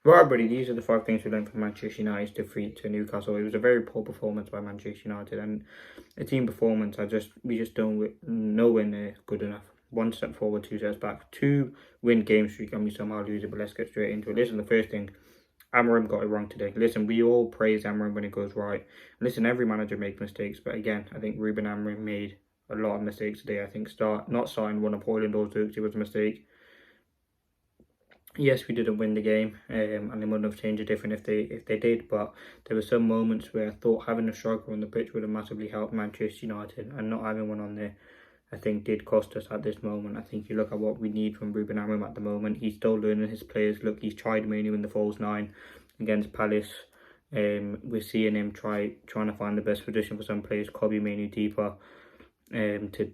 Right, buddy, these are the 5 things we learned from Manchester United's defeat to Newcastle. It was a very poor performance by Manchester United, and a team performance. We just don't nowhere near good enough. One step forward, 2 steps back. 2 win game streak, and we somehow lose it. But let's get straight into it. Listen, the first thing, Amorim got it wrong today. Listen, we all praise Amorim when it goes right. Listen, every manager makes mistakes, but again, I think Ruben Amorim made a lot of mistakes today. I think not starting one of Hoyland or Zirkzee was a mistake. Yes, we didn't win the game, and they wouldn't have changed it different if they did. But there were some moments where I thought having a striker on the pitch would have massively helped Manchester United, and not having one on there, I think, did cost us at this moment. I think you look at what we need from Ruben Amorim at the moment. He's still learning his players. Look, he's tried Manu in the false nine against Palace. We're seeing him trying to find the best position for some players. Kobe Manu deeper, to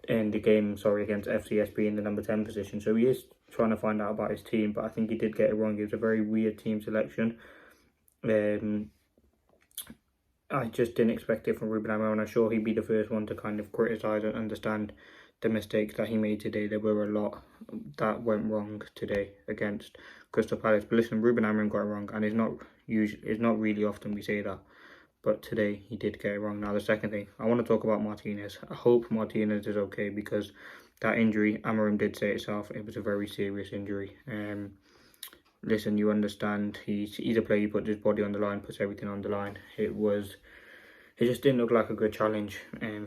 end the game. Sorry, against FCSB in the number 10 position. So he is trying to find out about his team, but I think he did get it wrong. It was a very weird team selection. I just didn't expect it from Ruben Amorim, and I'm sure he'd be the first one to kind of criticise and understand the mistakes that he made today. There were a lot that went wrong today against Crystal Palace. But listen, Ruben Amorim got it wrong, and it's not really often we say that, but today he did get it wrong. Now the second thing, I want to talk about Martinez. I hope Martinez is okay, because that injury, Amorim did say itself, it was a very serious injury. Listen, you understand, he's a player who puts his body on the line, puts everything on the line. It just didn't look like a good challenge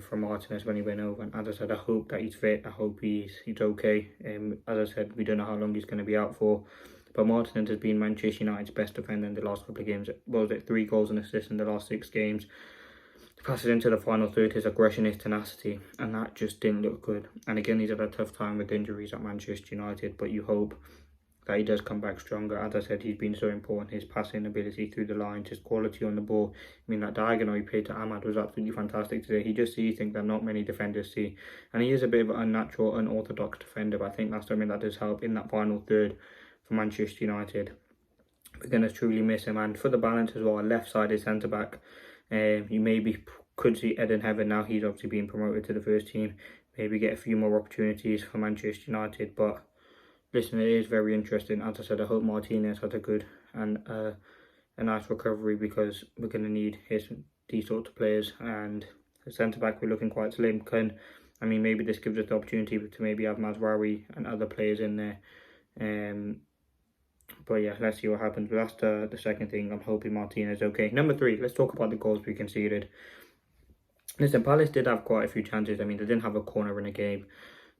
for Martinez when he went over. And as I said, I hope that he's fit. I hope he's okay. As I said, we don't know how long he's going to be out for. But Martinez has been Manchester United's best defender in the last couple of games. What was it, 3 goals and assists in the last 6 games. Passes into the final third, his aggression, his tenacity, and that just didn't look good. And again, he's had a tough time with injuries at Manchester United, but you hope that he does come back stronger. As I said, he's been so important. His passing ability through the lines, his quality on the ball. I mean, that diagonal he played to Ahmad was absolutely fantastic today. He just sees things that not many defenders see. And he is a bit of an unnatural, unorthodox defender, but I think that's something that does help in that final third for Manchester United. We're going to truly miss him. And for the balance as well, left side is centre-back. You maybe could see Eden Heaven now. He's obviously being promoted to the first team. Maybe get a few more opportunities for Manchester United. But listen, it is very interesting. As I said, I hope Martinez has a good and a nice recovery, because we're going to need these sorts of players. And the centre-back, we're looking quite slim. Maybe this gives us the opportunity to maybe have Mazraoui and other players in there. But yeah, let's see what happens. But that's the second thing. I'm hoping Martinez is okay. Number 3, let's talk about the goals we conceded. Listen, Palace did have quite a few chances. I mean, they didn't have a corner in a game,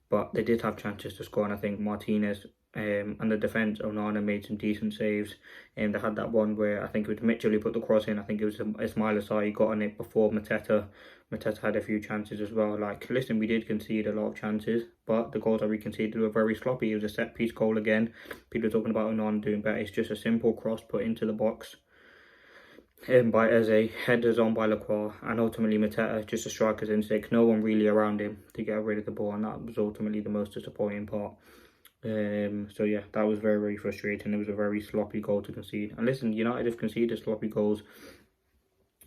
but they did have chances to score. And I think Martinez and the defence, Onana made some decent saves. And they had that one where I think it was Mitchell who put the cross in. I think it was Ismail Assar got on it before Mateta. Mateta had a few chances as well. Like, listen, we did concede a lot of chances, but the goals that we conceded were very sloppy. It was a set-piece goal again. People are talking about Onana doing better. It's just a simple cross put into the box by Eze, headers on by Lacroix, and ultimately Mateta, just a striker's instinct. No one really around him to get rid of the ball, and that was ultimately the most disappointing part. So yeah, that was very, very frustrating. It was a very sloppy goal to concede. And listen, United have conceded sloppy goals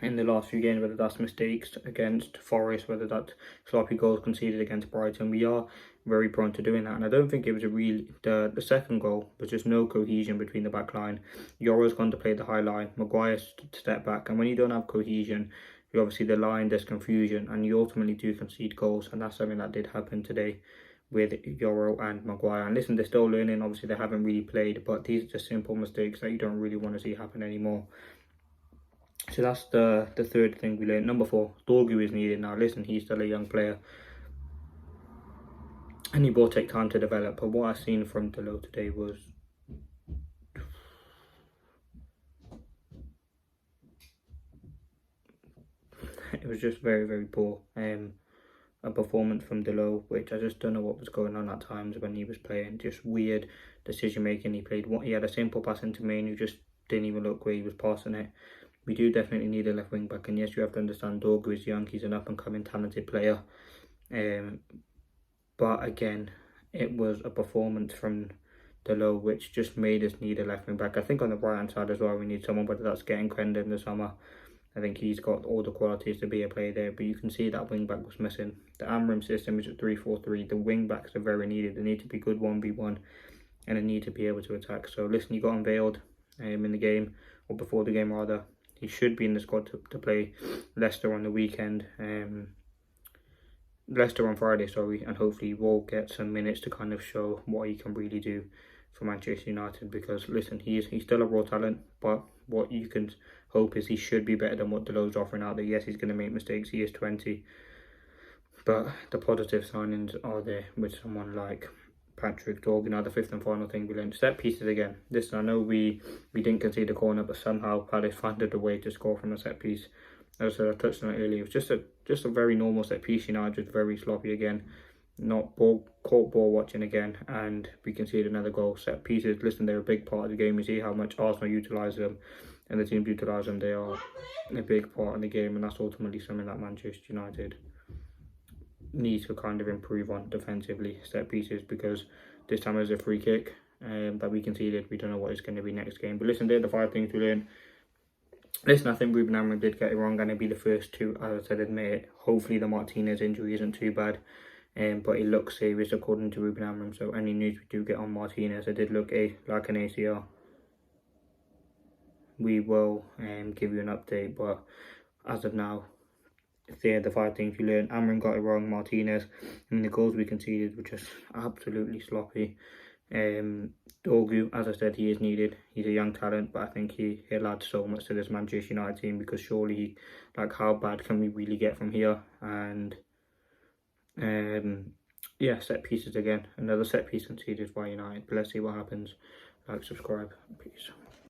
in the last few games, whether that's mistakes against Forest, whether that's sloppy goals conceded against Brighton. We are very prone to doing that, and I don't think it was the second goal was just no cohesion between the back line. Yoro's gone to play the high line, Maguire step back, and when you don't have cohesion, you obviously the line, there's confusion, and you ultimately do concede goals, and that's something that did happen today with Yoro and Maguire. And listen, they're still learning. Obviously, they haven't really played, but these are just simple mistakes that you don't really want to see happen anymore. So that's the third thing we learned. Number 4, Dorgu is needed now. Listen, he's still a young player, and he will take time to develop. But what I've seen from Delo today was it was just very, very poor. A performance from Delo, which I just don't know what was going on at times when he was playing. Just weird decision making. He had a simple pass into Main, who just didn't even look where he was passing it. We do definitely need a left wing back, and yes, you have to understand Dorgu is young. He's an up and coming talented player. But again, it was a performance from Delo which just made us need a left wing back. I think on the right hand side as well, we need someone, whether that's getting Quenda in the summer. I think he's got all the qualities to be a player there, but you can see that wing back was missing. The AMORIM system is at 3-4-3. The wing backs are very needed. They need to be good 1v1, and they need to be able to attack. So listen, you got unveiled. in the game, or before the game rather. He should be in the squad to play Leicester on the weekend. Leicester on Friday, sorry, and hopefully he will get some minutes to kind of show what he can really do for Manchester United. Because listen, he's still a raw talent, but what you can hope is he should be better than what Delo's offering out there. Yes, he's going to make mistakes. He is 20, but the positive signings are there with someone like Patrick Dorgan. Now the fifth and final thing we learned, set pieces again. Listen, I know we didn't concede a corner, but somehow Palace found a way to score from a set piece. As I touched on it earlier, it was just a very normal set piece. United just very sloppy again, not caught ball watching again, and we conceded another goal. Set pieces, listen, they're a big part of the game. You see how much Arsenal utilise them, and the teams utilise them. They are a big part of the game, and that's ultimately something that Manchester United needs to kind of improve on defensively, set pieces, because this time there's a free kick that we conceded. We don't know what it's going to be next game. But listen, they're the 5 things we learned. Listen, I think Ruben Amorim did get it wrong, and it'd be the first to, as I said, admit it. Hopefully the Martinez injury isn't too bad, but it looks serious according to Ruben Amorim. So any news we do get on Martinez, it did look like an ACL. We will give you an update, but as of now, they're the 5 things we learned. Amorim got it wrong. Martinez, and the goals we conceded were just absolutely sloppy. Dorgu, as I said, he is needed. He's a young talent, but I think he'll add so much to this Manchester United team, because surely, how bad can we really get from here? And yeah, set pieces again. Another set piece conceded by United. But let's see what happens. Like, subscribe. Peace.